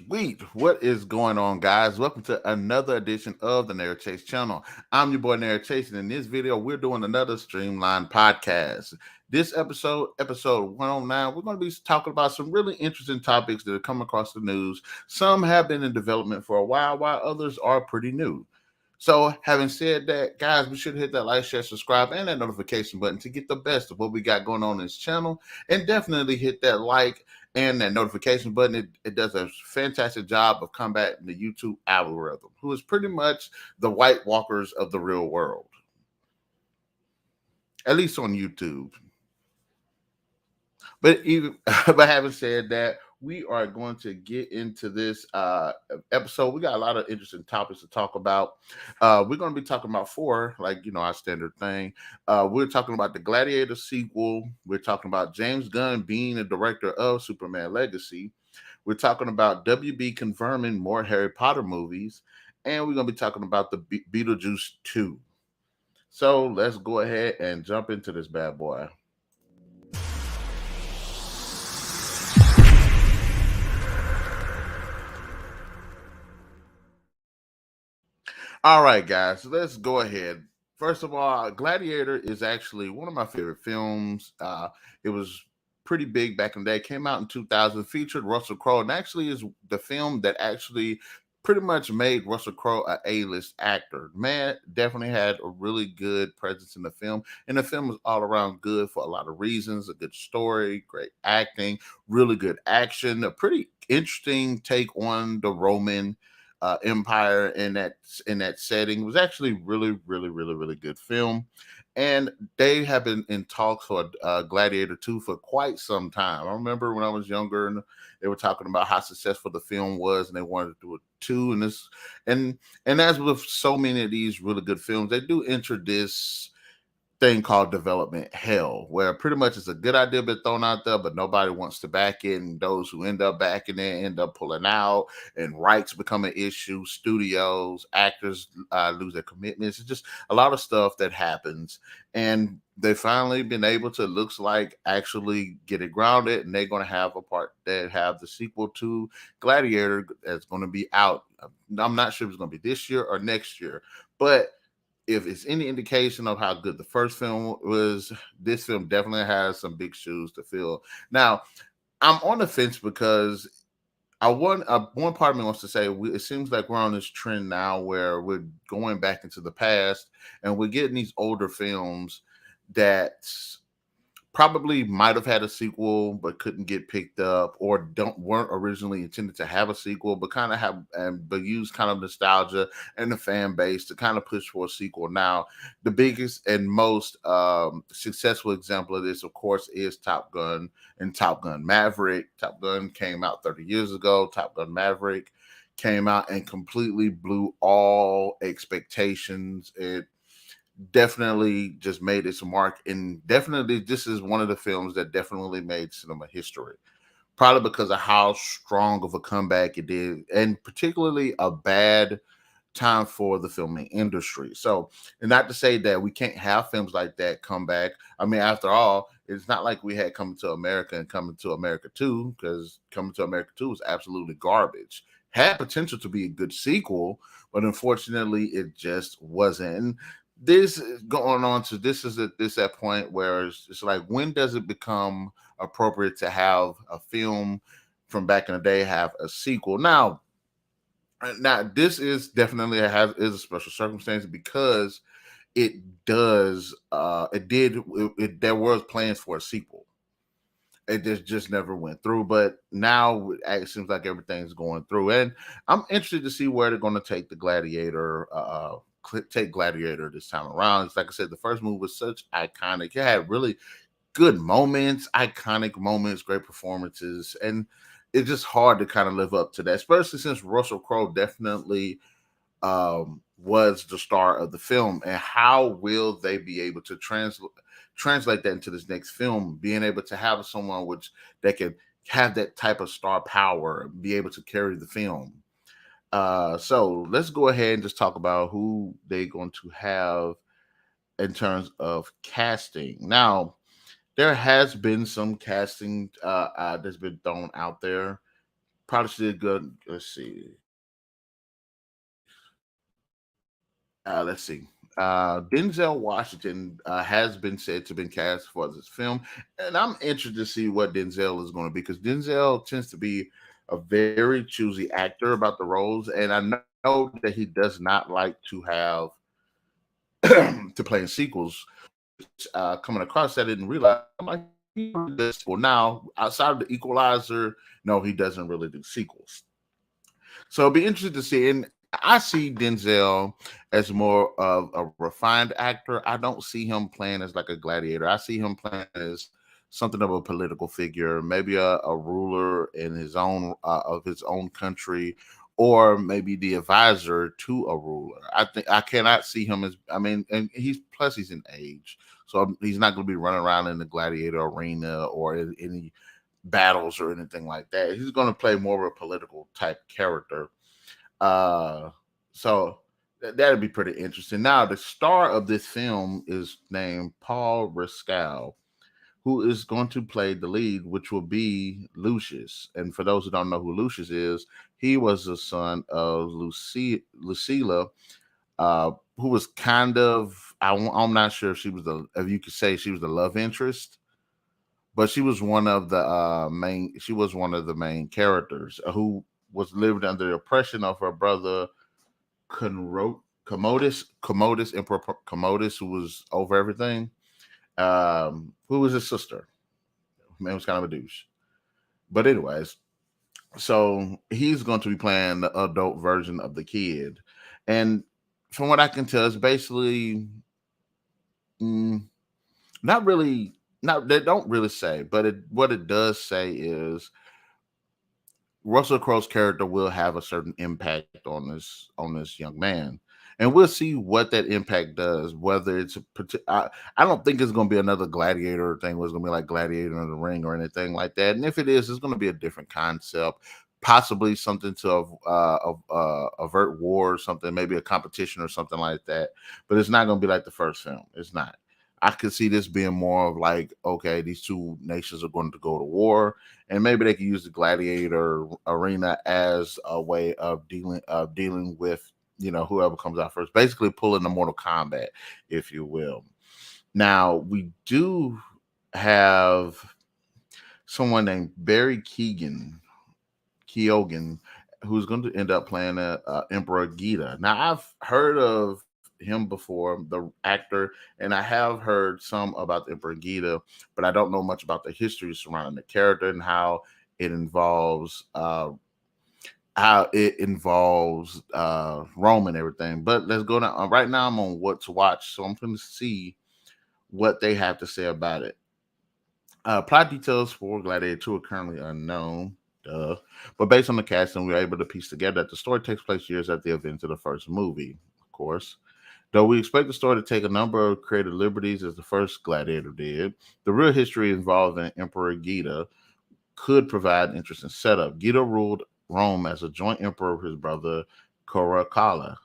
Sweet. What is going on, guys? Welcome to another edition of the Narrative Chase channel. I'm your boy, Narrative Chase, and in this video, we're doing another streamlined podcast. This episode 109, we're going to be talking about some really interesting topics that have come across the news. Some have been in development for a while others are pretty new. So, having said that, guys, be sure to hit that like, share, subscribe, and that notification button to get the best of what we got going on in this channel. And definitely hit that like and that notification button. It does a fantastic job of combating the YouTube algorithm, who is pretty much the White Walkers of the real world, at least on YouTube. But but having said that, we are going to get into this episode. We got a lot of interesting topics to talk about. We're going to be talking about four, like our standard thing. We're talking about the Gladiator sequel. We're talking about James Gunn being the director of Superman Legacy. We're talking about WB confirming more Harry Potter movies, and we're going to be talking about the Beetlejuice 2. So let's go ahead and jump into this bad boy. All right, guys, so let's go ahead. First of all, Gladiator is actually one of my favorite films. It was pretty big back in the day. Came out in 2000, featured Russell Crowe, and actually is the film that actually pretty much made Russell Crowe a A-list actor. Man, definitely had a really good presence in the film, and the film was all around good for a lot of reasons. A good story, great acting, really good action, a pretty interesting take on the Roman empire in that setting. It was actually really good film, and they have been in talks for Gladiator 2 for quite some time. I remember when I was younger, and they were talking about how successful the film was, and they wanted to do a two. And as with so many of these really good films, they do enter this thing called development hell, where pretty much it's a good idea been thrown out there, but nobody wants to back it. And those who end up backing it end up pulling out, and rights become an issue. Studios, actors lose their commitments. It's just a lot of stuff that happens. And they finally been able to, looks like, actually get it grounded. And they're going to have a part that have the sequel to Gladiator that's going to be out. I'm not sure if it's going to be this year or next year, but if it's any indication of how good the first film was, this film definitely has some big shoes to fill. Now, I'm on the fence because one part of me wants to say it seems like we're on this trend now where we're going back into the past and we're getting these older films that probably might have had a sequel but couldn't get picked up, or weren't originally intended to have a sequel but kind of have but use kind of nostalgia and the fan base to kind of push for a sequel. Now, the biggest and most successful example of this, of course, is Top Gun and Top Gun Maverick. Top Gun came out 30 years ago. Top Gun Maverick came out and completely blew all expectations. It definitely just made its mark, and definitely this is one of the films that definitely made cinema history, probably because of how strong of a comeback it did, and particularly a bad time for the filming industry. So, and not to say that we can't have films like that come back. I mean, after all, it's not like we had Coming to America and Coming to America 2, because Coming to America 2 was absolutely garbage. Had potential to be a good sequel, but unfortunately it just wasn't. And this is going on to this is at this that point where it's like, when does it become appropriate to have a film from back in the day have a sequel? Now, this is definitely is a special circumstance because it does there was plans for a sequel. It just never went through, but now it seems like everything's going through, and I'm interested to see where they're going to take the Gladiator. Take Gladiator this time around. It's like I said, the first movie was such iconic. It had really good moments, iconic moments, great performances, and it's just hard to kind of live up to that, especially since Russell Crowe definitely was the star of the film. And how will they be able to translate that into this next film? Being able to have someone which that can have that type of star power, be able to carry the film. So let's go ahead and just talk about who they're going to have in terms of casting. Now, there has been some casting that's been thrown out there. Probably should go. Let's see. Let's see. Denzel Washington has been said to been cast for this film, and I'm interested to see what Denzel is going to be because Denzel tends to be a very choosy actor about the roles, and I know that he does not like to have to play in sequels. Coming across, I didn't realize. I'm like, he really does. Well, now outside of the Equalizer, no, he doesn't really do sequels. So it'll be interesting to see. And I see Denzel as more of a refined actor. I don't see him playing as like a gladiator. I see him playing as something of a political figure, maybe a ruler in his own of his own country, or maybe the advisor to a ruler. I think I cannot see him as. I mean, and he's in age, so he's not going to be running around in the gladiator arena or in any battles or anything like that. He's going to play more of a political type character. Uh, so that'd be pretty interesting. Now, the star of this film is named Paul Riscal, who is going to play the lead, which will be Lucius. And for those who don't know who Lucius is, he was the son of Lucilla, who was kind of, I'm not sure if she was if you could say she was the love interest, but she was one of the she was one of the main characters who was lived under the oppression of her brother Emperor Commodus, who was over everything. Who was his sister? Man was kind of a douche. But anyways, so he's going to be playing the adult version of the kid, and from what I can tell, it's basically mm, not really. Not they don't really say, but what it does say is Russell Crowe's character will have a certain impact on this young man, and we'll see what that impact does. Whether it's I don't think it's going to be another Gladiator thing. Where it's going to be like Gladiator in the Ring or anything like that. And if it is, it's going to be a different concept, possibly something to avert war or something, maybe a competition or something like that. But it's not going to be like the first film. It's not. I could see this being more of like, okay, these two nations are going to go to war, and maybe they can use the gladiator arena as a way of dealing with whoever comes out first, basically pulling the Mortal Kombat, if you will. Now we do have someone named Barry Keoghan, who's going to end up playing Emperor Gita. Now I've heard of him before, the actor, and I have heard some about the Emperor Gita, but I don't know much about the history surrounding the character and it involves uh, how it involves Rome and everything. But let's go down. Right now, I'm on what to watch, so I'm going to see what they have to say about it. Plot details for Gladiator 2 are currently unknown. Duh. But based on the casting, we were able to piece together that the story takes place years after the events of the first movie, of course. Though we expect the story to take a number of creative liberties as the first Gladiator did, the real history involving Emperor Gita could provide an interesting setup. Gita ruled Rome as a joint emperor with his brother Caracalla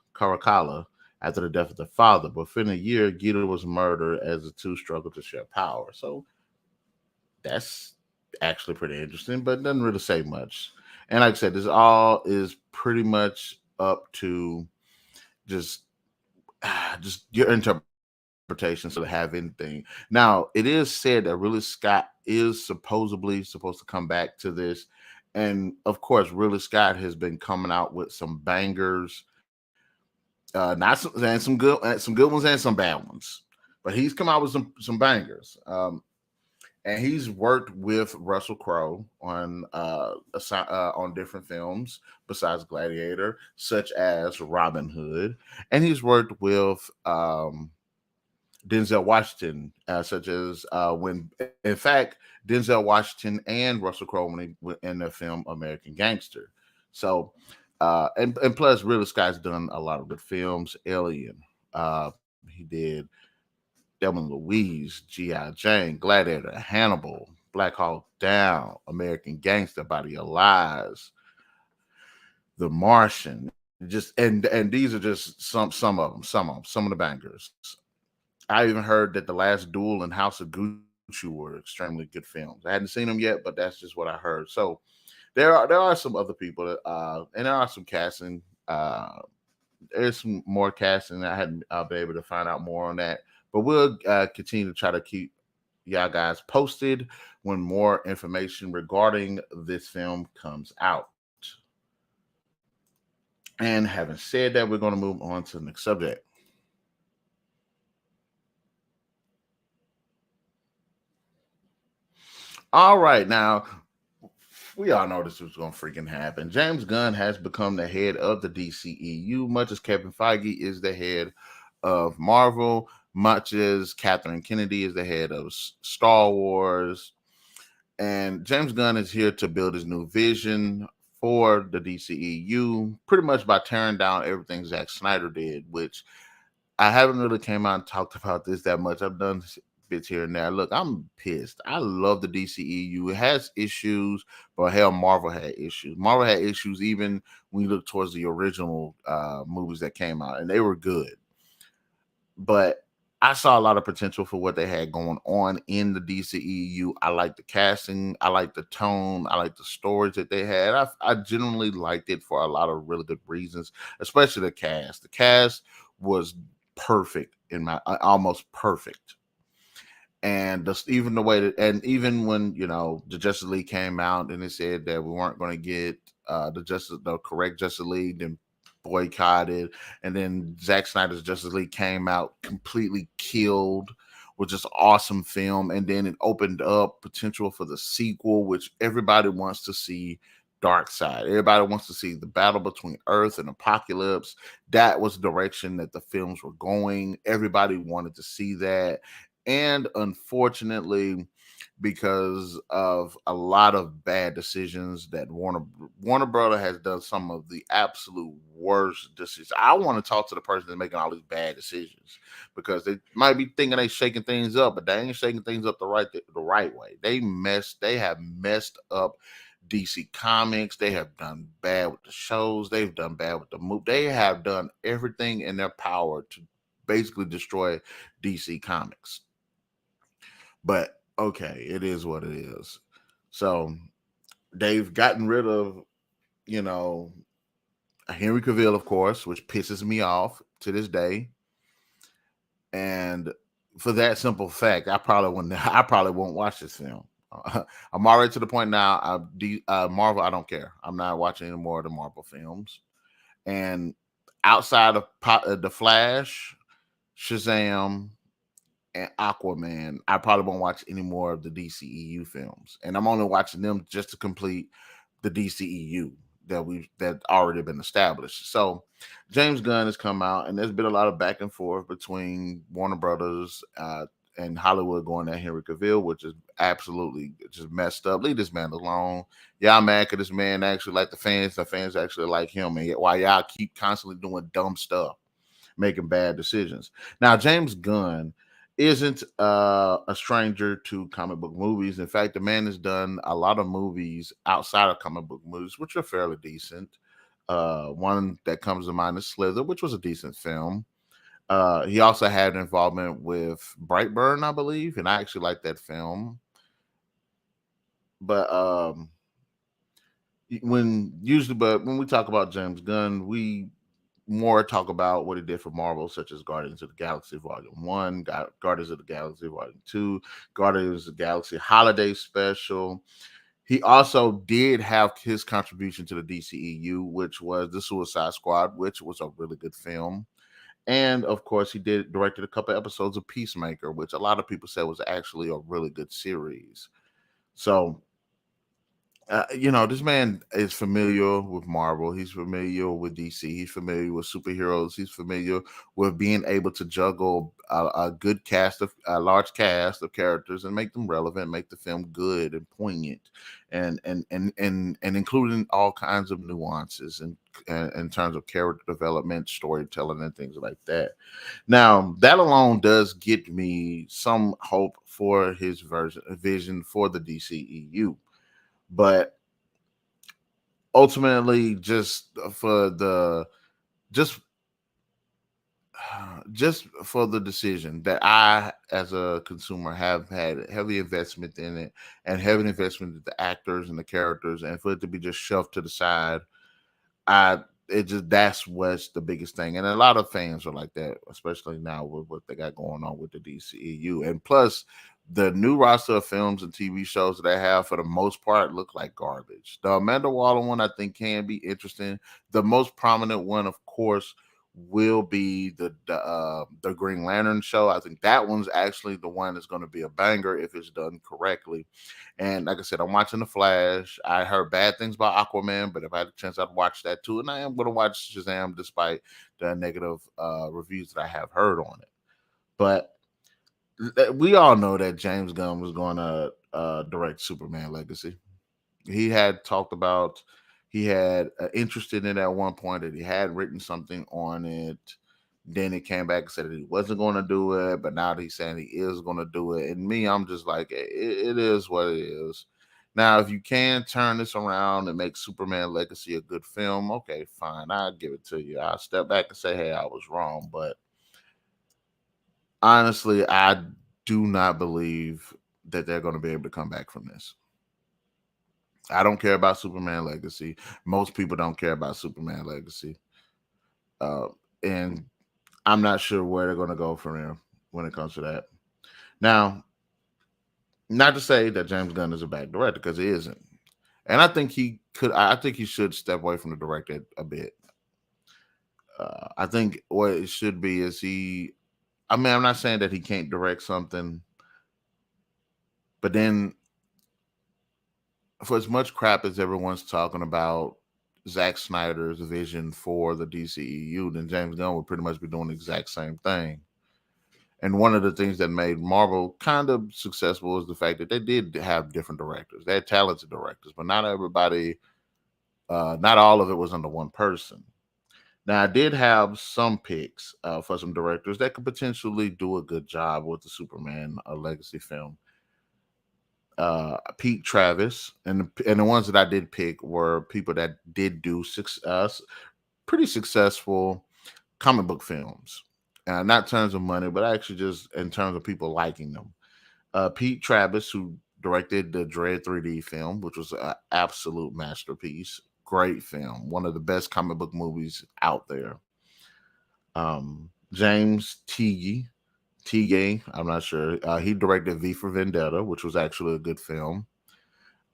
after the death of the father. But within a year, Gita was murdered as the two struggled to share power. So that's actually pretty interesting, but it doesn't really say much. And like I said, this all is pretty much up to just just your interpretation so to have anything. Now, it is said that Ridley Scott is supposedly supposed to come back to this. And of course, Ridley Scott has been coming out with some bangers, not some and some good ones and some bad ones. But he's come out with some bangers. And he's worked with Russell Crowe on different films besides Gladiator, such as Robin Hood, and he's worked with Denzel Washington, such as when, in fact, Denzel Washington and Russell Crowe when he were in the film American Gangster. So, and plus, Ridley Scott's done a lot of good films. Alien, he did Thelma and Louise, G.I. Jane, Gladiator, Hannibal, Black Hawk Down, American Gangster, Body of Lies, The Martian. Just and these are just some of the bangers. I even heard that The Last Duel and House of Gucci were extremely good films. I hadn't seen them yet, but that's just what I heard. So There are some other people that and there are some casting. There's some more casting. I hadn't been able to find out more on that, but we'll continue to try to keep y'all guys posted when more information regarding this film comes out. And having said that, we're going to move on to the next subject. All right, now we all know this was going to freaking happen. James Gunn has become the head of the DCEU, much as Kevin Feige is the head of Marvel, much as Catherine Kennedy is the head of Star Wars. And James Gunn is here to build his new vision for the DCEU, pretty much by tearing down everything Zack Snyder did, which I haven't really came out and talked about this that much. I've done bits here and there. Look, I'm pissed. I love the DCEU. It has issues, but hell, Marvel had issues. Marvel had issues even when you look towards the original movies that came out, and they were good. But I saw a lot of potential for what they had going on in the DCEU. I like the casting, I like the tone, I like the stories that they had. I genuinely liked it for a lot of really good reasons, especially the cast. The cast was perfect in my almost perfect. And just even the way that, and even when the Justice League came out and it said that we weren't going to get the correct Justice League, then boycotted, and then Zack Snyder's Justice League came out completely killed, with just awesome film, and then it opened up potential for the sequel, which everybody wants to see. Dark Side. Everybody wants to see the battle between Earth and Apocalypse. That was the direction that the films were going. Everybody wanted to see that. And unfortunately, because of a lot of bad decisions that Warner Brother has done some of the absolute worst decisions. I want to talk to the person that's making all these bad decisions, because they might be thinking they shaking things up, but they ain't shaking things up the right way. They have messed up DC Comics. They have done bad with the shows. They've done bad with the movie. They have done everything in their power to basically destroy DC Comics. But okay, it is what it is. So they've gotten rid of, you know, Henry Cavill, of course, which pisses me off to this day. And for that simple fact, I probably wouldn't. I probably won't watch this film. I'm already to the point now. Marvel, I don't care. I'm not watching any more of the Marvel films. And outside of the Flash, Shazam, and Aquaman, I probably won't watch any more of the DCEU films, and I'm only watching them just to complete the DCEU that already been established. So James Gunn has come out, and there's been a lot of back and forth between Warner Brothers and Hollywood going at Henry Cavill, which is absolutely just messed up. Leave this man alone. Y'all mad because this man actually like the fans. The fans actually like him, and yet why y'all keep constantly doing dumb stuff, making bad decisions. Now, James Gunn isn't a stranger to comic book movies. In fact, the man has done a lot of movies outside of comic book movies, which are fairly decent. One that comes to mind is Slither, which was a decent film. He also had involvement with Brightburn, I believe, and I actually like that film. But when we talk about James Gunn, we more talk about what he did for Marvel, such as Guardians of the Galaxy Volume 1, Guardians of the Galaxy Volume 2, Guardians of the Galaxy Holiday Special. He also did have his contribution to the DCEU, which was The Suicide Squad, which was a really good film. And of course, he directed a couple episodes of Peacemaker, which a lot of people said was actually a really good series. So this man is familiar with Marvel. He's familiar with DC. He's familiar with superheroes. He's familiar with being able to juggle a large cast of characters and make them relevant, make the film good and poignant, and including all kinds of nuances and in terms of character development, storytelling, and things like that. Now, that alone does get me some hope for his vision for the DCEU. But ultimately, just just for the decision that I, as a consumer, have had heavy investment in it and heavy investment in the actors and the characters, and for it to be just shoved to the side, I it just that's what's the biggest thing, and a lot of fans are like that, especially now with what they got going on with the DCEU, and plus the new roster of films and TV shows that they have for the most part look like garbage. The Amanda Waller one I think can be interesting. The most prominent one, of course, will be the Green Lantern show. I think that one's actually the one that's going to be a banger if it's done correctly. And like I said, I'm watching The Flash. I heard bad things about Aquaman, but if I had a chance, I'd watch that too. And I am going to watch Shazam despite the negative reviews that I have heard on it. But we all know that James Gunn was going to direct Superman Legacy. He had talked about, he had interested in it at one point that he had written something on it. Then he came back and said that he wasn't going to do it, but now that he's saying he is going to do it. And me, I'm just like, it is what it is. Now, if you can turn this around and make Superman Legacy a good film, okay, fine. I'll give it to you. I'll step back and say, hey, I was wrong. But honestly, I do not believe that they're going to be able to come back from this. I don't care about Superman Legacy. Most people don't care about Superman Legacy. Uh, and I'm not sure where they're going to go from here when it comes to that. Now, not to say that James Gunn is a bad director, because he isn't. And I think he could, I think he should step away from the director a bit. I think what it should be is I mean, I'm not saying that he can't direct something, but then for as much crap as everyone's talking about Zack Snyder's vision for the DCEU, then James Gunn would pretty much be doing the exact same thing. And one of the things that made Marvel kind of successful is the fact that they did have different directors. They had talented directors, but not everybody, not all of it was under one person. Now, I did have some picks for some directors that could potentially do a good job with the Superman legacy film. Pete Travis, and the ones that I did pick were people that did do pretty successful comic book films, not in terms of money, but actually just in terms of people liking them. Pete Travis, who directed the Dread 3D film, which was an absolute masterpiece, great film, one of the best comic book movies out there. James Teague, I'm not sure. He directed V for Vendetta, which was actually a good film.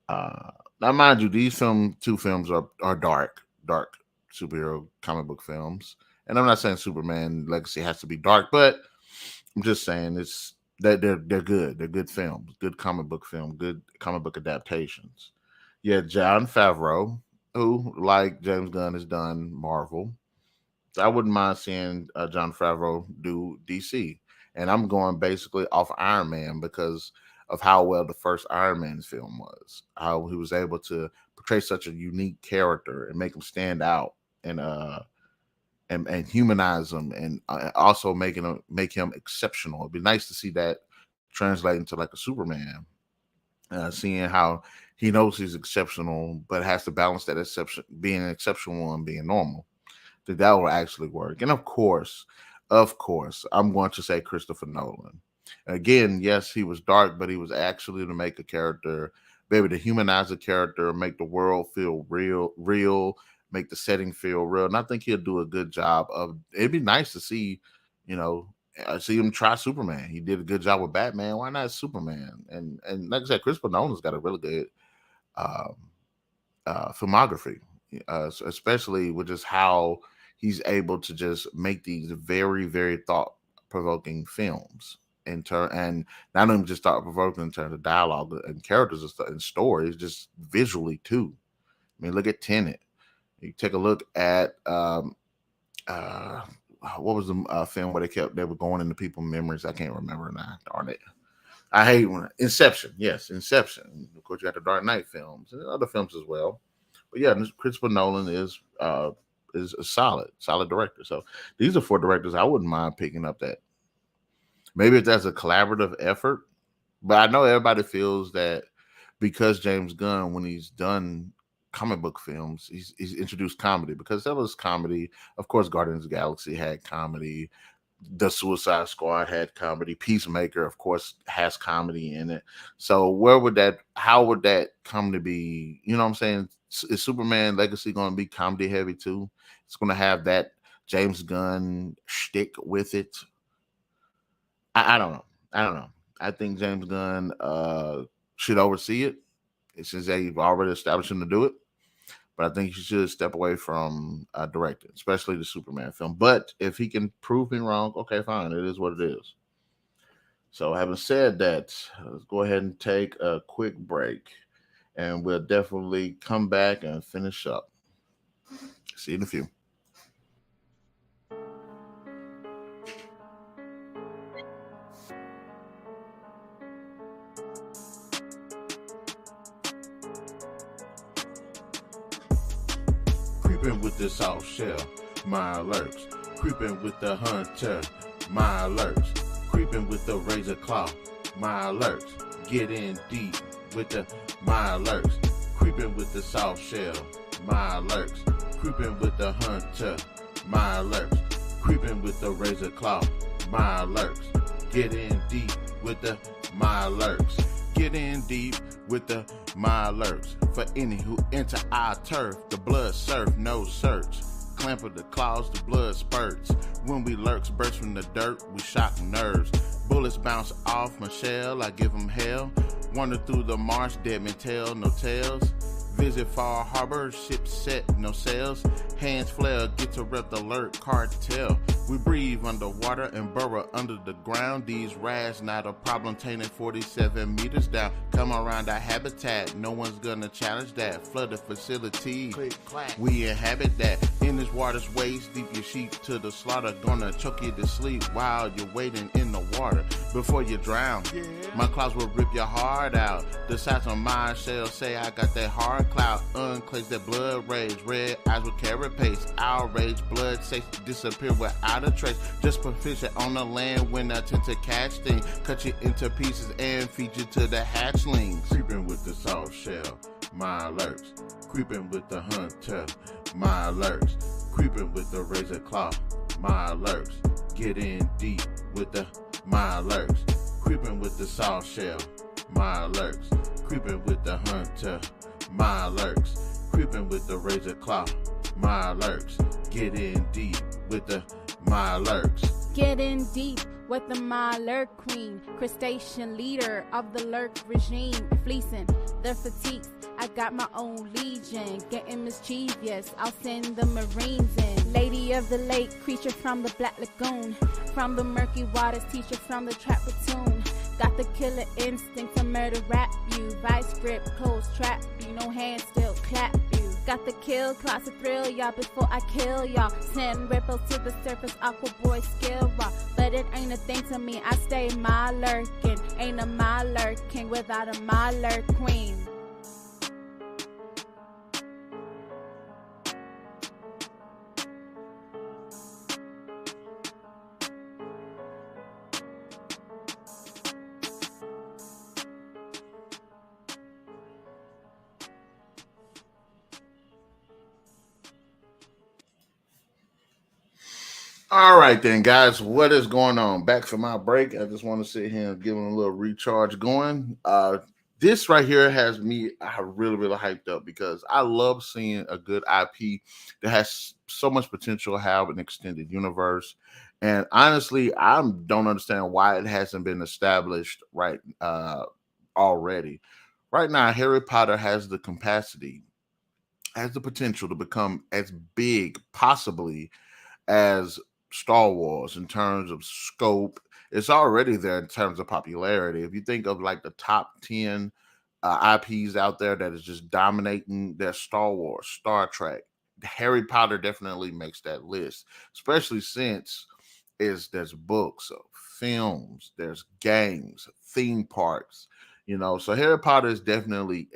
Now, mind you, these two films are dark superhero comic book films. And I'm not saying Superman Legacy has to be dark, but I'm just saying it's that they're good. They're good films, good comic book film, good comic book adaptations. Yeah, John Favreau, who, like James Gunn, has done Marvel. I wouldn't mind seeing John Favreau do DC. And I'm going basically off Iron Man because of how well the first Iron Man film was, how he was able to portray such a unique character and make him stand out and and humanize him, and also make him exceptional. It'd be nice to see that translate into like a Superman, seeing how he knows he's exceptional, but has to balance that exception, being exceptional and being normal. That will actually work. And of course, I'm going to say Christopher Nolan. Again, yes, he was dark, but he was actually to make a character, maybe to humanize a character, make the world feel real, make the setting feel real. And I think he'll do a good job of. It'd be nice to see, you know, see him try Superman. He did a good job with Batman. Why not Superman? And like I said, Christopher Nolan's got a really good um, filmography, especially with just how he's able to just make these very, very thought provoking films and not only just thought provoking in terms of dialogue and characters and, and stories, just visually too. I mean, look at Tenet. You take a look at uh, what was the film where they were going into people's memories? I can't remember now. Darn it. I hate when Inception. Yes, Inception. Of course, you got the Dark Knight films and other films as well. But yeah, Christopher Nolan is a solid director. So these are four directors I wouldn't mind picking up. That maybe if that's a collaborative effort, but I know everybody feels that because James Gunn, when he's done comic book films. He's introduced comedy because there was comedy. Of course, Guardians of the Galaxy had comedy. The Suicide Squad had comedy. Peacemaker, of course, has comedy in it. So where would that? How would that come to be? You know what I'm saying? Is Superman Legacy going to be comedy heavy too? It's going to have that James Gunn shtick with it. I don't know. I don't know. I think James Gunn should oversee it since they've already established him to do it. But I think he should step away from directing, especially the Superman film. But if he can prove me wrong, okay, fine. It is what it is. So, having said that, let's go ahead and take a quick break, and we'll definitely come back and finish up. See you in a few. Creeping with the soft shell, my alerts. Creeping with the hunter, my alerts. Creeping with the razor claw, my alerts. Get in deep with the my alerts. Creeping with the soft shell, my alerts. Creeping with the hunter, my alerts. Creeping with the razor claw, my alerts. Get in deep with the my alerts. Get in deep with the my alerts. For any who enter our turf, the blood surf, no search. Clamp of the claws, the blood spurts. When we lurks, burst from the dirt, we shock nerves. Bullets bounce off my shell, I give them hell. Wander through the marsh, dead men tell, no tales. Visit Far Harbor, ship set, no sails. Hands flare, get to rep the alert, cartel. We breathe underwater and burrow under the ground. These rads not a problem, tainted 47 meters down. Come around our habitat, no one's gonna challenge that. Flooded facility, we inhabit that. In this water's waist deep, your sheep to the slaughter. Gonna choke you to sleep while you're waiting in the water. Before you drown, my claws will rip your heart out. The sides of my shell say I got that hard cloud. Unclays that blood rage, red eyes with carapace. Outrage, blood safe disappear without a trace. Just proficient on the land when I tend to catch things. Cut you into pieces and feed you to the hatchlings. Creeping with the soft shell, my alerts. Creeping with the hunter, my alerts. Creeping with the razor claw, my alerts. Get in deep with the my alerts. Creeping with the soft shell, my alerts. Creeping with the hunter, my alerts. Creeping with the razor claw, my alerts. Get in deep with the my alerts. Get in deep with the my alert queen, crustacean leader of the lurk regime, fleecing the fatigues. I got my own legion, getting mischievous. I'll send the Marines in. Lady of the lake, creature from the Black Lagoon, from the murky waters, teacher from the trap platoon. Got the killer instinct to murder rap you. Vice grip, close trap you, no hand still clap you. Got the kill class to thrill y'all before I kill y'all. Send ripples to the surface, aqua boy skill raw. But it ain't a thing to me, I stay my lurking. Ain't a my lurking without a my lurk queen. All right, then, guys, what is going on? Back from my break. I just want to sit here and give them a little recharge going. This right here has me really hyped up because I love seeing a good IP that has so much potential to have an extended universe. And honestly, I don't understand why it hasn't been established right already. Right now, Harry Potter has the capacity, has the potential to become as big, possibly, as Star Wars in terms of scope. It's already there in terms of popularity. If you think of like the top 10 IPs out there that is just dominating, their Star Wars, Star Trek. Harry Potter definitely makes that list, especially since there's books, films, there's games, theme parks, so Harry Potter is definitely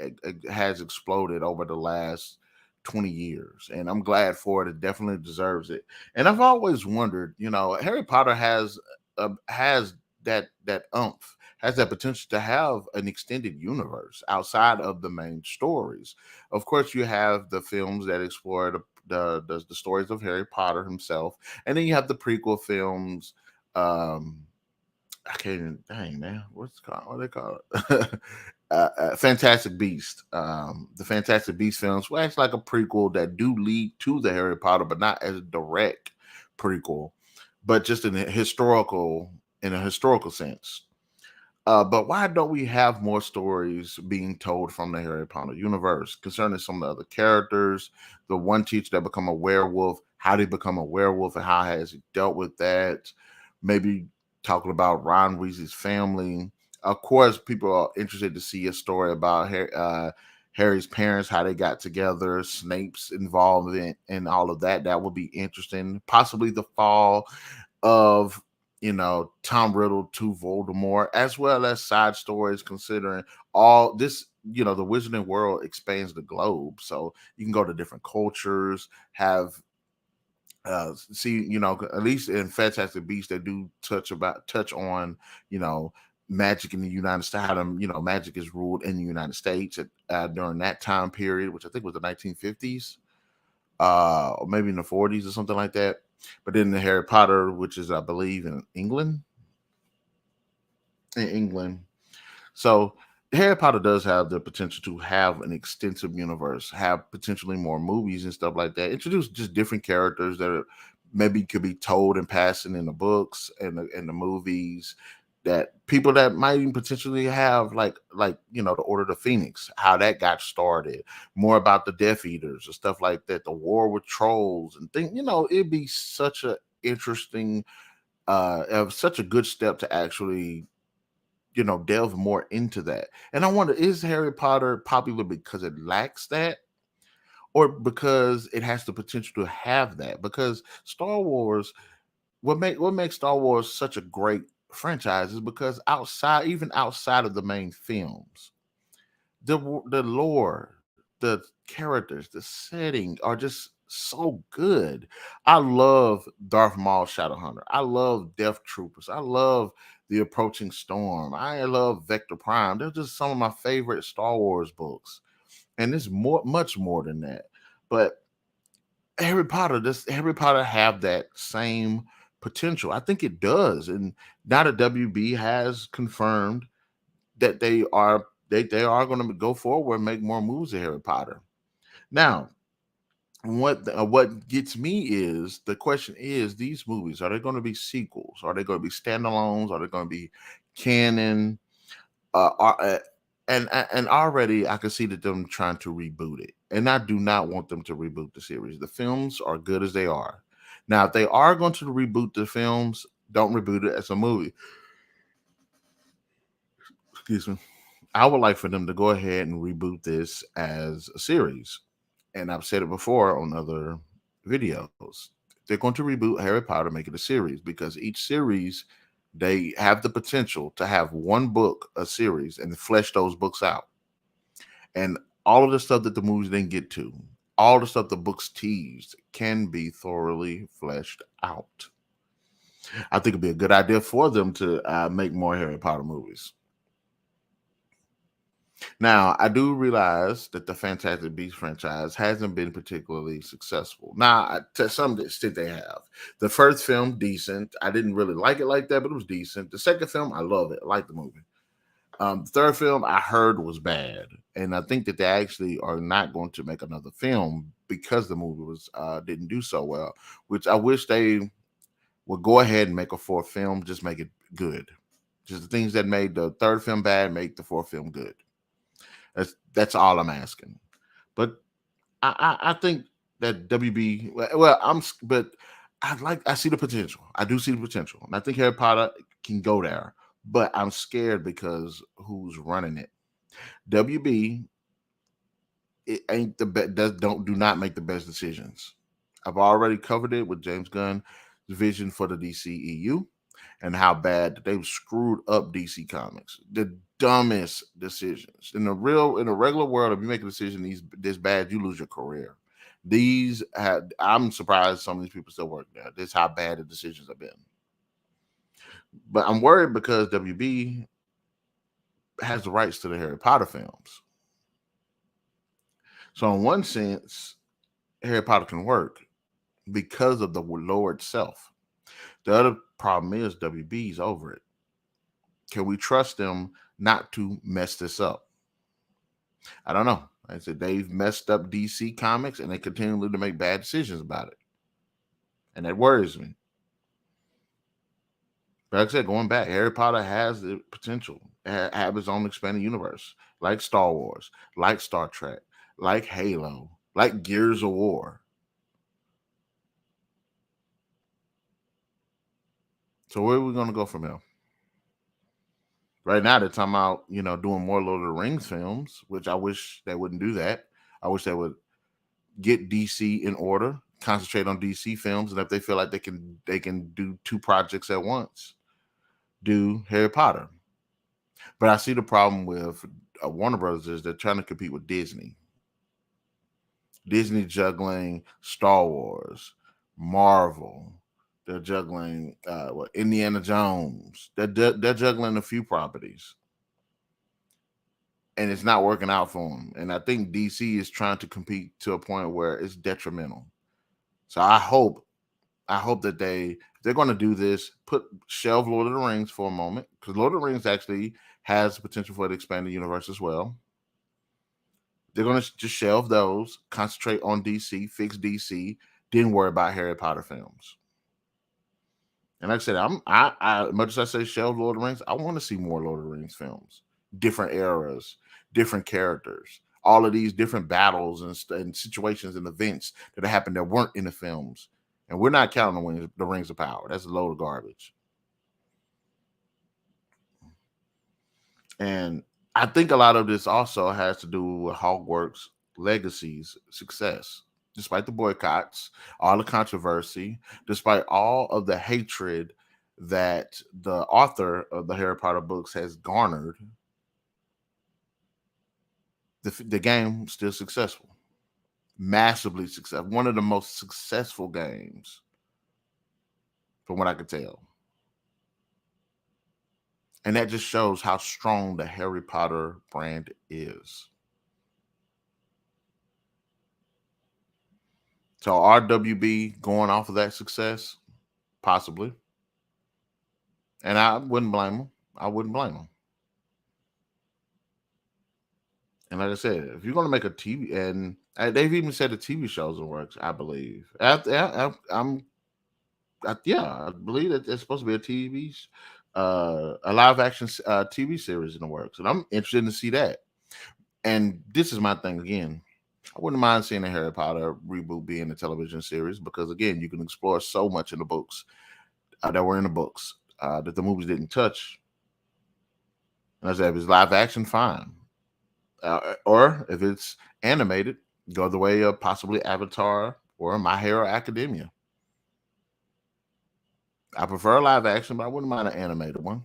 has exploded over the last 20 years, and I'm glad for it. It definitely deserves it. And I've always wondered, Harry Potter has that umph, has that potential to have an extended universe outside of the main stories. Of course, you have the films that explore the stories of Harry Potter himself, and then you have the prequel films. Um, I can't even, dang man, what's it called? What they call it? Fantastic Beast. The Fantastic Beast films were actually like a prequel that do lead to the Harry Potter, but not as a direct prequel, but just in a historical sense. But why don't we have more stories being told from the Harry Potter universe concerning some of the other characters? The one teacher that become a werewolf, how did he become a werewolf, and how has he dealt with that? Maybe talking about Ron Weasley's family. Of course, people are interested to see a story about Harry's parents, how they got together, Snape's involvement, and all of that. That would be interesting. Possibly the fall of Tom Riddle to Voldemort, as well as side stories considering all this. The Wizarding world expands the globe, so you can go to different cultures, have see, at least in Fantastic Beasts, they do touch on, you know, magic in the United States, how magic is ruled in the United States during that time period, which I think was the 1950s, or maybe in the 40s or something like that. But then the Harry Potter, which is I believe in England. So Harry Potter does have the potential to have an extensive universe, have potentially more movies and stuff like that. Introduce just different characters that maybe could be told in passing in the books and the movies, that people that might even potentially have the Order of the Phoenix, how that got started, more about the Death Eaters and stuff like that, the war with trolls and things. It'd be such a interesting such a good step to actually delve more into that. And I wonder, is Harry Potter popular because it lacks that, or because it has the potential to have that? Because Star Wars, what makes Star Wars such a great franchise is because even outside of the main films, the lore, the characters, the setting are just so good. I love Darth Maul Shadowhunter. I love Death Troopers. I love The Approaching Storm. I love Vector Prime. They're just some of my favorite Star Wars books. And it's much more than that. But does Harry Potter have that same potential? I think it does. And now that WB has confirmed that they are going to go forward and make more moves of Harry Potter. Now, what gets me is the question is, these movies, are they going to be sequels? Are they going to be standalones? Are they going to be canon? Are, and already I can see that them trying to reboot it, and I do not want them to reboot the series. The films are good as they are. Now, if they are going to reboot the films, don't reboot it as a movie. Excuse me. I would like for them to go ahead and reboot this as a series. And I've said it before on other videos. They're going to reboot Harry Potter, make it a series, because each series, they have the potential to have one book a series and flesh those books out. And all of the stuff that the movies didn't get to, all the stuff the books teased, can be thoroughly fleshed out. I think it'd be a good idea for them to make more Harry Potter movies. Now, I do realize that the Fantastic Beasts franchise hasn't been particularly successful. Now, to some extent, they have. The first film, decent. I didn't really like it like that, but it was decent. The second film, I love it. I like the movie. The third film, I heard was bad, and I think that they actually are not going to make another film because the movie was didn't do so well. Which I wish they would go ahead and make a fourth film. Just make it good. Just the things that made the third film bad, make the fourth film good. That's all I'm asking. But I think that WB, well, but I see the potential. I do see the potential, and I think Harry Potter can go there. But I'm scared because who's running it? WB, it ain't the best. Do not make the best decisions. I've already covered it with James Gunn's vision for the DCEU and how bad they've screwed up DC Comics. The dumbest decisions in the regular world. If you make a decision this bad, you lose your career. I'm surprised some of these people still work there. This is how bad the decisions have been. But I'm worried because WB has the rights to the Harry Potter films. So in one sense, Harry Potter can work because of the lore itself. The other problem is WB's over it. Can we trust them not to mess this up? I don't know. Like I said, they've messed up DC Comics and they continue to make bad decisions about it. And that worries me. But like I said, going back, Harry Potter has the potential to have his own expanded universe, like Star Wars, like Star Trek, like Halo, like Gears of War. So where are we going to go from here? Right now, they're talking about, doing more Lord of the Rings films, which I wish they wouldn't do that. I wish they would get DC in order, concentrate on DC films, and if they feel like they can do two projects at once, do Harry Potter. But I see the problem with Warner Brothers is they're trying to compete with Disney. Disney juggling Star Wars, Marvel. They're juggling Indiana Jones. They're juggling a few properties, and it's not working out for them. And I think DC is trying to compete to a point where it's detrimental. So I hope that if they're going to do this, shelve Lord of the Rings for a moment, because Lord of the Rings actually has the potential for the expanded universe as well. They're going to just shelve those, concentrate on DC, fix DC, then worry about Harry Potter films. And like I said, much as I say shelve Lord of the Rings, I want to see more Lord of the Rings films, different eras, different characters, all of these different battles and situations and events that happened that weren't in the films. And we're not counting the Rings of Power. That's a load of garbage. And I think a lot of this also has to do with Hogwarts Legacy's success. Despite the boycotts, all the controversy, despite all of the hatred that the author of the Harry Potter books has garnered, the game still successful. Massively successful. One of the most successful games, from what I could tell. And that just shows how strong the Harry Potter brand is. So RWB going off of that success, possibly. And I wouldn't blame them. I wouldn't blame them. And like I said, if you're going to make a TV, and they've even said the TV shows in works, I believe. I believe that it's supposed to be a live action TV series in the works, and I'm interested to see that. And this is my thing again. I wouldn't mind seeing a Harry Potter reboot being a television series because again, you can explore so much in the books that were in the books that the movies didn't touch. And I said, if it's live action, fine. Or if it's animated, go the way of possibly Avatar or My Hero Academia. I prefer live action, but I wouldn't mind an animated one.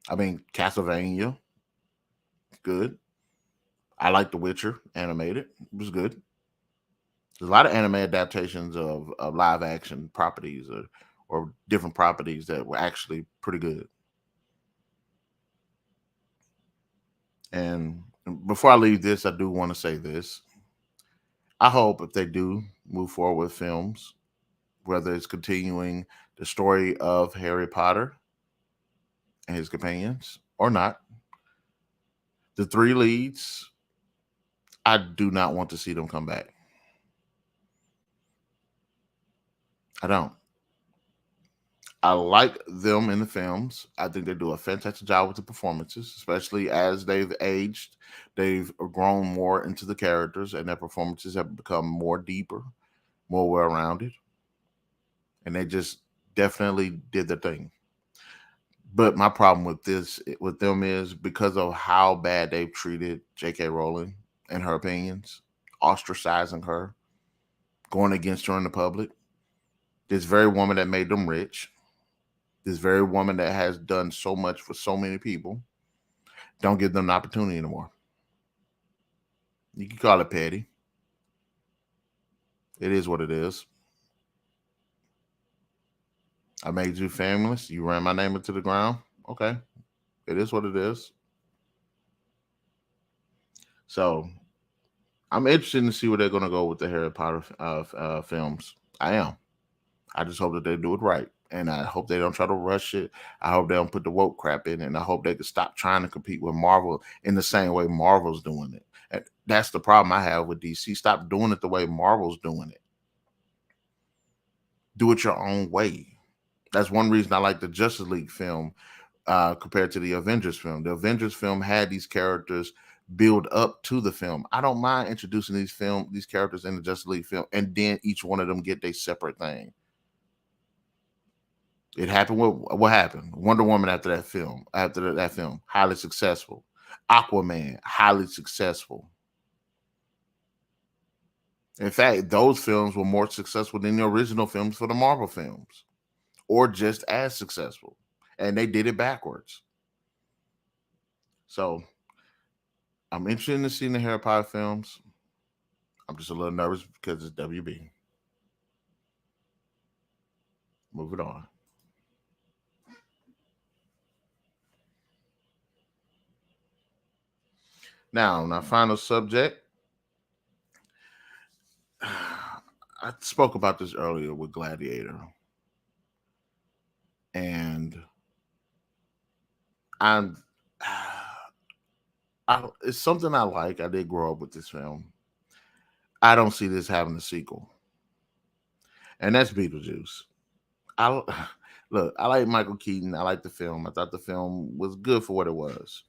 I mean, Castlevania, good. I like The Witcher animated. It was good. There's a lot of anime adaptations of live action properties or different properties that were actually pretty good. And before I leave this, I do want to say this. I hope if they do move forward with films, whether it's continuing the story of Harry Potter and his companions or not, the three leads, I do not want to see them come back. I don't. I like them in the films. I think they do a fantastic job with the performances, especially as they've aged. They've grown more into the characters, and their performances have become more deeper, more well rounded. And they just definitely did their thing. But my problem with them is because of how bad they've treated J.K. Rowling and her opinions, ostracizing her, going against her in the public. This very woman that made them rich, this very woman that has done so much for so many people, don't give them an opportunity anymore. You can call it petty. It is what it is. I made you famous. You ran my name into the ground. Okay. It is what it is. So I'm interested to see where they're going to go with the Harry Potter films. I am. I just hope that they do it right. And I hope they don't try to rush it. I hope they don't put the woke crap in. And I hope they can stop trying to compete with Marvel in the same way Marvel's doing it. And that's the problem I have with DC. Stop doing it the way Marvel's doing it. Do it your own way. That's one reason I like the Justice League film compared to the Avengers film. The Avengers film had these characters build up to the film. I don't mind introducing these characters in the Justice League film, and then each one of them get their separate thing. It happened with what happened. Wonder Woman after that film. After that film, highly successful. Aquaman, highly successful. In fact, those films were more successful than the original films for the Marvel films, or just as successful. And they did it backwards. So I'm interested in seeing the Harry Potter films. I'm just a little nervous because it's WB. Moving on. Now, on our final subject, I spoke about this earlier with Gladiator. And I'm it's something I like. I did grow up with this film. I don't see this having a sequel, and that's Beetlejuice. I look. I like Michael Keaton. I like the film. I thought the film was good for what it was.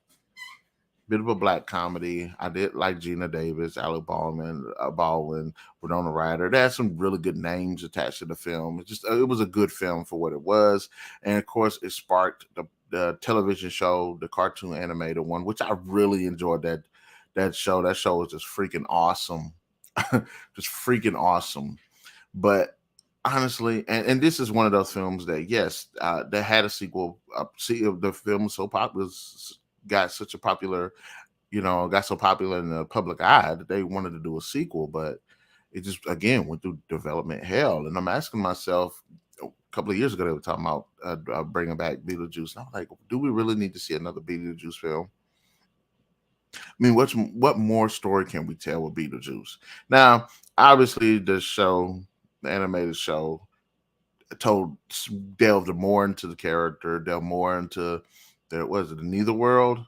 Bit of a black comedy. I did like Gina Davis, Alec Baldwin, Winona Ryder. They had some really good names attached to the film. It was a good film for what it was, and of course, it sparked the television show, the cartoon animated one, which I really enjoyed. That show. That show was just freaking awesome, just freaking awesome. But honestly, and this is one of those films that yes, they had a sequel. See, the film was so popular, got such a popular, got so popular in the public eye that they wanted to do a sequel, but it just again went through development hell. And I'm asking myself, a couple of years ago they were talking about bringing back Beetlejuice, and I'm like, do we really need to see another Beetlejuice film? I mean, what more story can we tell with Beetlejuice? Now, obviously, the animated show, told delved more into the character, delved more into the Netherworld,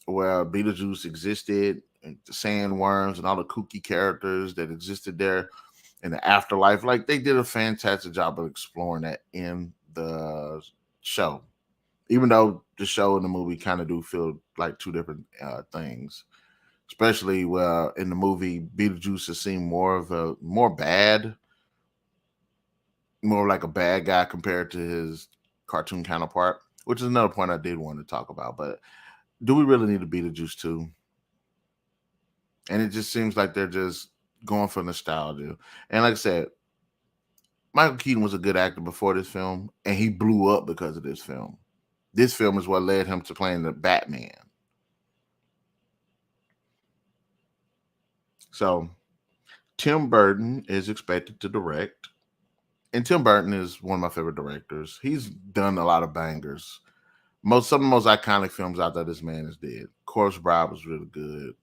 where Beetlejuice existed, and the sandworms and all the kooky characters that existed there in the afterlife. Like they did a fantastic job of exploring that in the show, even though the show and the movie kind of do feel like two different things. Especially in the movie, Beetlejuice has seemed more bad, more like a bad guy compared to his cartoon counterpart, which is another point I did want to talk about. But do we really need a Beetlejuice 2? And it just seems like they're just going for nostalgia. And like I said, Michael Keaton was a good actor before this film, and he blew up because of this film. This film is what led him to playing the Batman. So Tim Burton is expected to direct. And Tim Burton is one of my favorite directors. He's done a lot of bangers. Some of the most iconic films out there this man has did. Corpse Bride was really good.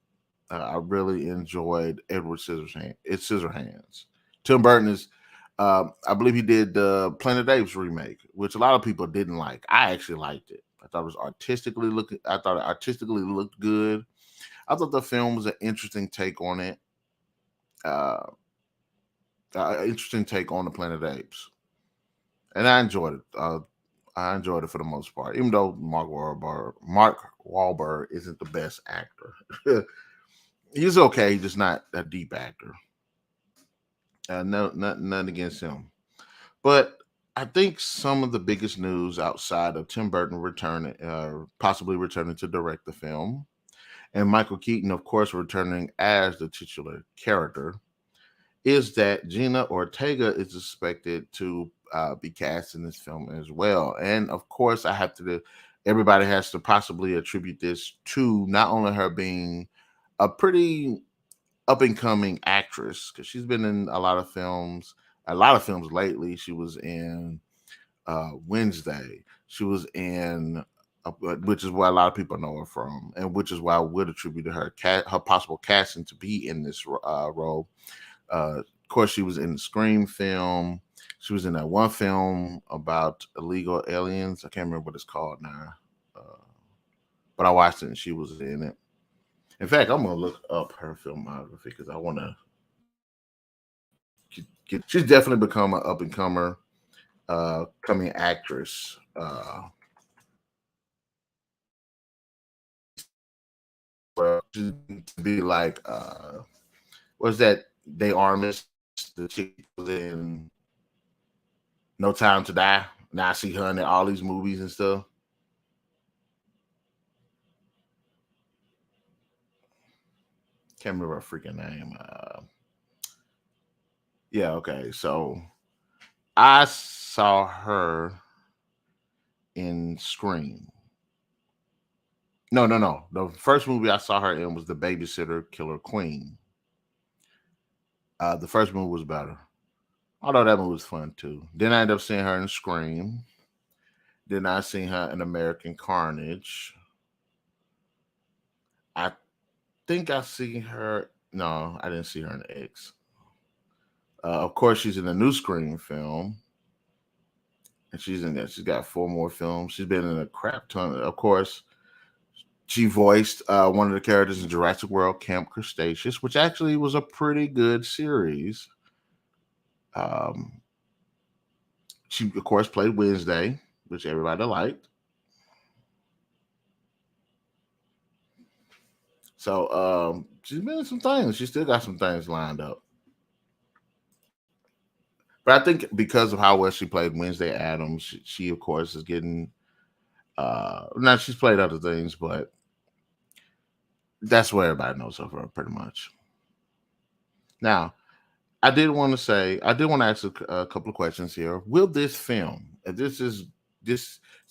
I really enjoyed Edward Scissorhands. It's Scissorhands. Tim Burton is, I believe he did the Planet Apes remake, which a lot of people didn't like. I actually liked it. I thought it was artistically looking. I thought it artistically looked good. I thought the film was an interesting take on it. Uh, Interesting take on the Planet Apes, and I enjoyed it. I enjoyed it for the most part, even though Mark Wahlberg isn't the best actor. He's okay, just not a deep actor. No, nothing against him. But I think some of the biggest news outside of Tim Burton returning, possibly returning to direct the film, and Michael Keaton, of course, returning as the titular character, is that Gina Ortega is expected to be cast in this film as well. And of course, everybody has to possibly attribute this to not only her being a pretty up and coming actress, because she's been in a lot of films lately. She was in Wednesday. She was in which is where a lot of people know her from, and which is why I would attribute to her possible casting to be in this role. Of course, she was in the Scream film. She was in that one film about illegal aliens. I can't remember what it's called now, but I watched it and she was in it. In fact, I'm gonna look up her filmography because I want to get. She's definitely become an up and comer, coming actress. Well, she's to be like, what's that? They Armis, the chick was in No Time to Die. Now I see her in all these movies and stuff. Can't remember her freaking name. Yeah, okay. So I saw her in Scream. No, no, no. The first movie I saw her in was The Babysitter Killer Queen. The first movie was better. Although that movie was fun too. Then I ended up seeing her in Scream. Then I seen her in American Carnage. I think I seen her. No, I didn't see her in X. Of course, she's in the new Scream film, and she's in there. She's got four more films. She's been in a crap ton. Of course, she voiced one of the characters in Jurassic World Camp Cretaceous, which actually was a pretty good series. Um, she, of course, played Wednesday, which everybody liked. So she's been in some things. She still got some things lined up. But I think because of how well she played Wednesday Adams, she of course is getting. Now she's played other things, but that's where everybody knows her for pretty much. Now, I did want to ask a couple of questions here. Will this film, if this is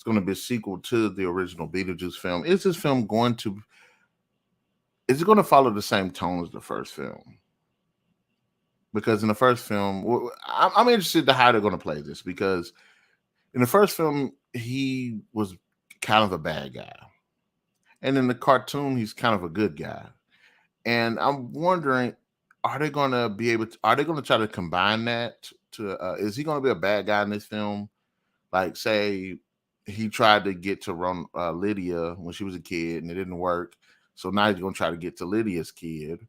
going to be a sequel to the original Beetlejuice film, is this film going to is it going to follow the same tone as the first film? Because in the first film, I'm interested to how they're going to play this because in the first film he was kind of a bad guy, and in the cartoon he's kind of a good guy. And I'm wondering, are they going to be able to? Are they going to try to combine that to? Is he going to be a bad guy in this film? Like, say he tried to get to run Lydia when she was a kid and it didn't work, so now he's going to try to get to Lydia's kid,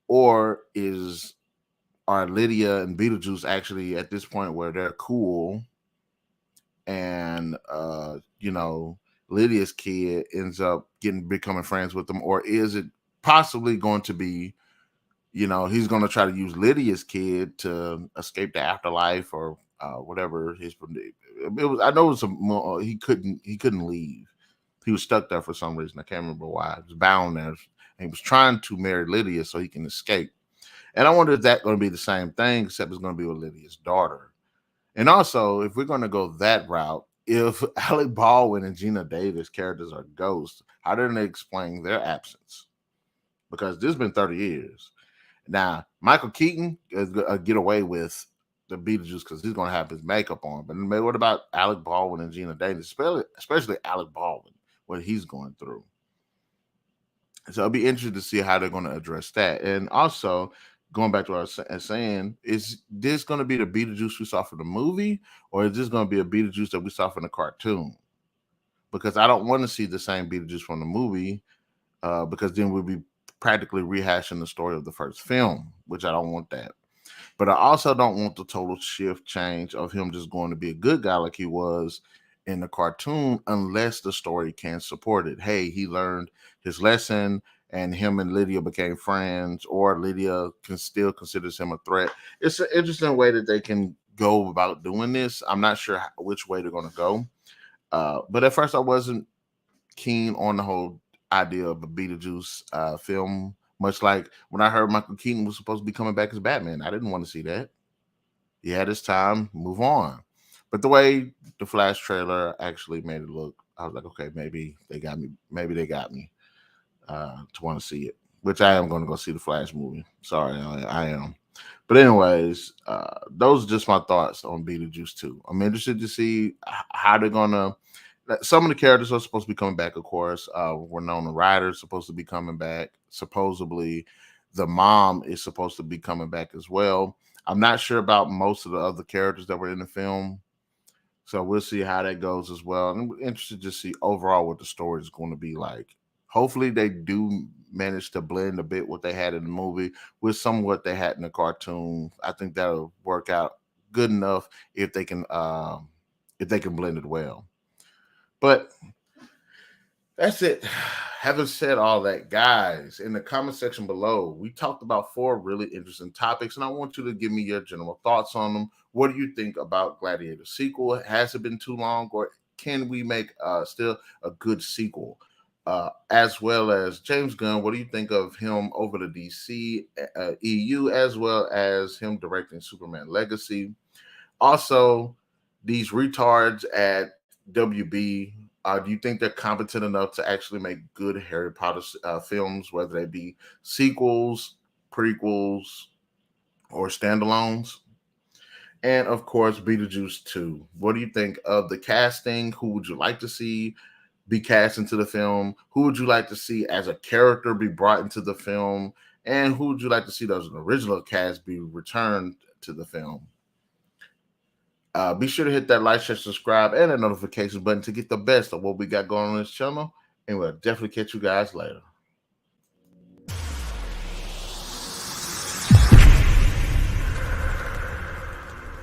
or is are Lydia and Beetlejuice actually at this point where they're cool and Lydia's kid ends up becoming friends with them, or is it possibly going to be he's going to try to use Lydia's kid to escape the afterlife or whatever it was. I know it was he couldn't leave. He was stuck there for some reason. I can't remember why. He was bound there, and he was trying to marry Lydia so he can escape. And I wonder if that's going to be the same thing, except it's going to be with Lydia's daughter. And also, if we're going to go that route, if Alec Baldwin and Gina Davis characters are ghosts, how do they explain their absence? Because this has been 30 years. Now, Michael Keaton is going to get away with the Beetlejuice because he's going to have his makeup on. But what about Alec Baldwin and Gina Davis, especially Alec Baldwin, what he's going through? So it'll be interesting to see how they're going to address that. And also, going back to what I was saying, is this going to be the Beetlejuice we saw from the movie, or is this going to be a Beetlejuice that we saw from the cartoon? Because I don't want to see the same Beetlejuice from the movie, because then we'll be practically rehashing the story of the first film, which I don't want that. But I also don't want the total shift change of him just going to be a good guy like he was in the cartoon unless the story can support it. Hey, he learned his lesson and him and Lydia became friends, or Lydia can still considers him a threat. It's an interesting way that they can go about doing this. I'm not sure which way they're going to go. But at first I wasn't keen on the whole idea of a Beetlejuice film, much like when I heard Michael Keaton was supposed to be coming back as Batman. I didn't want to see that. He had his time, move on. But the way the Flash trailer actually made it look, I was like, okay, maybe they got me. Maybe they got me to want to see it, which I am going to go see the Flash movie. Sorry, I am. But anyways, those are just my thoughts on Beetlejuice 2. I'm interested to see how they're going to. some of the characters are supposed to be coming back, of course. We're known the Rider's supposed to be coming back. Supposedly, the mom is supposed to be coming back as well. I'm not sure about most of the other characters that were in the film, so we'll see how that goes as well. I'm interested to see overall what the story is going to be like. Hopefully, they do manage to blend a bit what they had in the movie with some of what they had in the cartoon. I think that'll work out good enough if they can blend it well. But that's it. Having said all that, guys, in the comment section below, we talked about four really interesting topics, and I want you to give me your general thoughts on them. What do you think about Gladiator sequel? Has it been too long, or can we make still a good sequel? As well as James Gunn, what do you think of him over the DC EU, as well as him directing Superman Legacy? Also, these retards at WB, do you think they're competent enough to actually make good Harry Potter films, whether they be sequels, prequels, or standalones? And of course, Beetlejuice 2. What do you think of the casting? Who would you like to see be cast into the film? Who would you like to see as a character be brought into the film? And who would you like to see as an original cast be returned to the film? Be sure to hit that like, share, subscribe, and that notification button to get the best of what we got going on this channel. And we'll definitely catch you guys later.